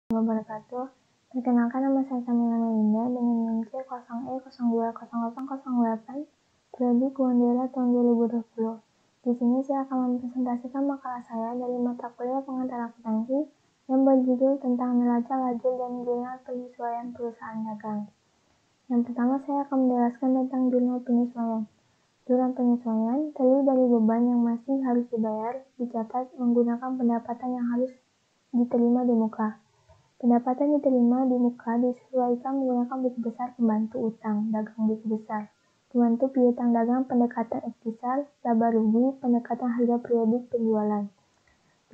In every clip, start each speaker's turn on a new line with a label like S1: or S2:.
S1: Wabarakatuh. Perkenalkan, nama saya Kamila Melinda dengan NIM C0E020008, prodi Kuandera tahun 2020. Di sini saya akan mempresentasikan makalah saya dari mata kuliah pengantar akuntansi yang berjudul tentang neraca lajur dan jurnal penyesuaian perusahaan dagang. Yang pertama, saya akan menjelaskan tentang jurnal penyesuaian. Jurnal penyesuaian terdiri dari beban yang masih harus dibayar, dicatat menggunakan pendapatan yang harus diterima di muka. Pendapatan diterima di muka disesuaikan menggunakan buku besar pembantu utang dagang buku besar, pembantu piutang dagang pendekatan ektisar, laba rugi pendekatan harga periodik penjualan.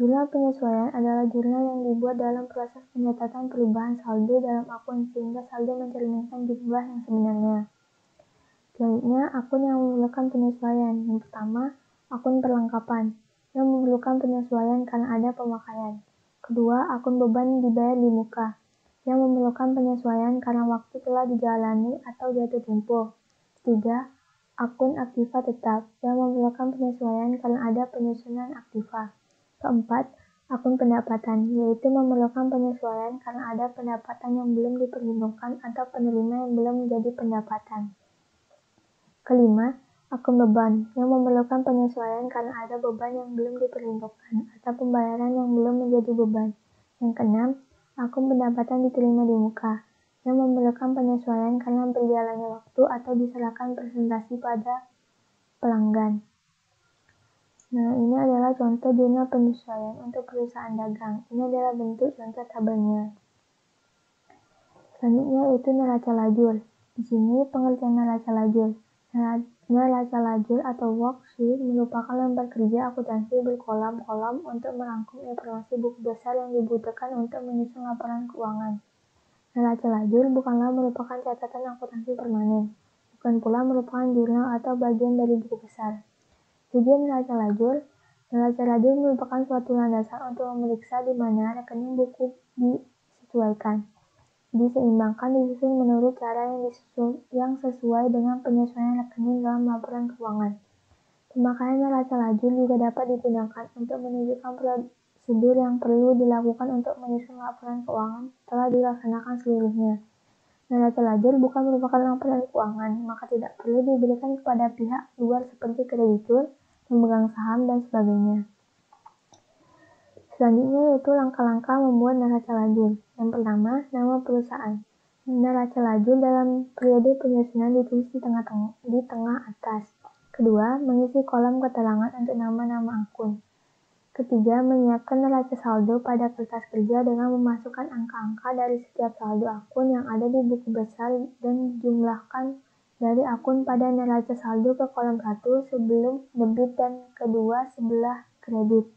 S1: Jurnal penyesuaian adalah jurnal yang dibuat dalam proses pencatatan perubahan saldo dalam akun sehingga saldo mencerminkan jumlah yang sebenarnya. Selanjutnya, akun yang memerlukan penyesuaian. Yang pertama, akun perlengkapan yang memerlukan penyesuaian karena ada pemakaian. Kedua, akun beban dibayar di muka yang memerlukan penyesuaian karena waktu telah dijalani atau jatuh tempo. Ketiga, akun aktiva tetap yang memerlukan penyesuaian karena ada penyusunan aktiva. Keempat, akun pendapatan, yaitu memerlukan penyesuaian karena ada pendapatan yang belum diperhitungkan atau penerima yang belum menjadi pendapatan. Kelima, akun beban yang memerlukan penyesuaian karena ada beban yang belum diperhitungkan atau pembayaran yang belum menjadi beban. Yang keenam, akun pendapatan diterima di muka yang memerlukan penyesuaian karena berjalannya waktu atau diserahkan presentasi pada pelanggan. Nah, ini adalah contoh jurnal penyesuaian untuk perusahaan dagang. Ini adalah bentuk contoh tabelnya. Selanjutnya yaitu neraca lajur. Di sini pengertian neraca lajur. Neraca lajur atau worksheet merupakan lembar kerja akuntansi berkolam-kolam untuk merangkum informasi buku besar yang dibutuhkan untuk menyusun laporan keuangan. Neraca lajur bukanlah merupakan catatan akuntansi permanen, bukan pula merupakan jurnal atau bagian dari buku besar. Tujuan neraca lajur merupakan suatu landasan untuk memeriksa di mana rekening buku disesuaikan. Diseimbangkan disusun menurut cara yang sesuai dengan penyesuaian rekening dalam laporan keuangan. Pemakaian neraca lajur juga dapat digunakan untuk menunjukkan prosedur yang perlu dilakukan untuk menyusun laporan keuangan setelah dilaksanakan seluruhnya. Neraca lajur bukan merupakan laporan keuangan, maka tidak perlu diberikan kepada pihak luar seperti kreditur, pemegang saham, dan sebagainya. Selanjutnya yaitu langkah-langkah membuat neraca lajur. Yang pertama, nama perusahaan. Neraca lajur dalam periode penyusunan ditulis di tengah atas. Kedua, mengisi kolom keterangan untuk nama-nama akun. Ketiga, menyiapkan neraca saldo pada kertas kerja dengan memasukkan angka-angka dari setiap saldo akun yang ada di buku besar dan dijumlahkan dari akun pada neraca saldo ke kolom 1 sebelum debit dan kedua sebelah kredit.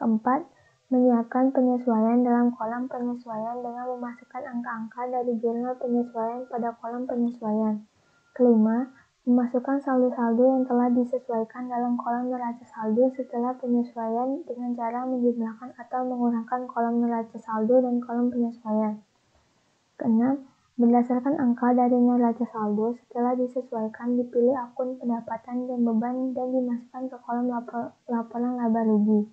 S1: Keempat, menyiapkan penyesuaian dalam kolom penyesuaian dengan memasukkan angka-angka dari jurnal penyesuaian pada kolom penyesuaian. Kelima, memasukkan saldo-saldo yang telah disesuaikan dalam kolom neraca saldo setelah penyesuaian dengan cara menjumlahkan atau mengurangkan kolom neraca saldo dan kolom penyesuaian. Keenam, berdasarkan angka dari neraca saldo setelah disesuaikan dipilih akun pendapatan dan beban dan dimasukkan ke kolom laporan laba rugi.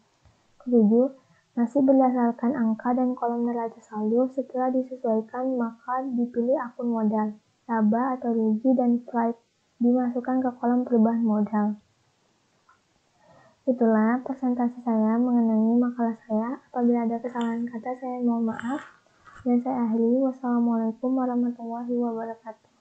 S1: Ketujuh, masih berdasarkan angka dan kolom neraca saldo setelah disesuaikan maka dipilih akun modal, laba atau rugi dan pride dimasukkan ke kolom perubahan modal. Itulah presentasi saya mengenai makalah saya. Apabila ada kesalahan kata saya mohon maaf dan saya akhiri. Wassalamualaikum warahmatullahi wabarakatuh.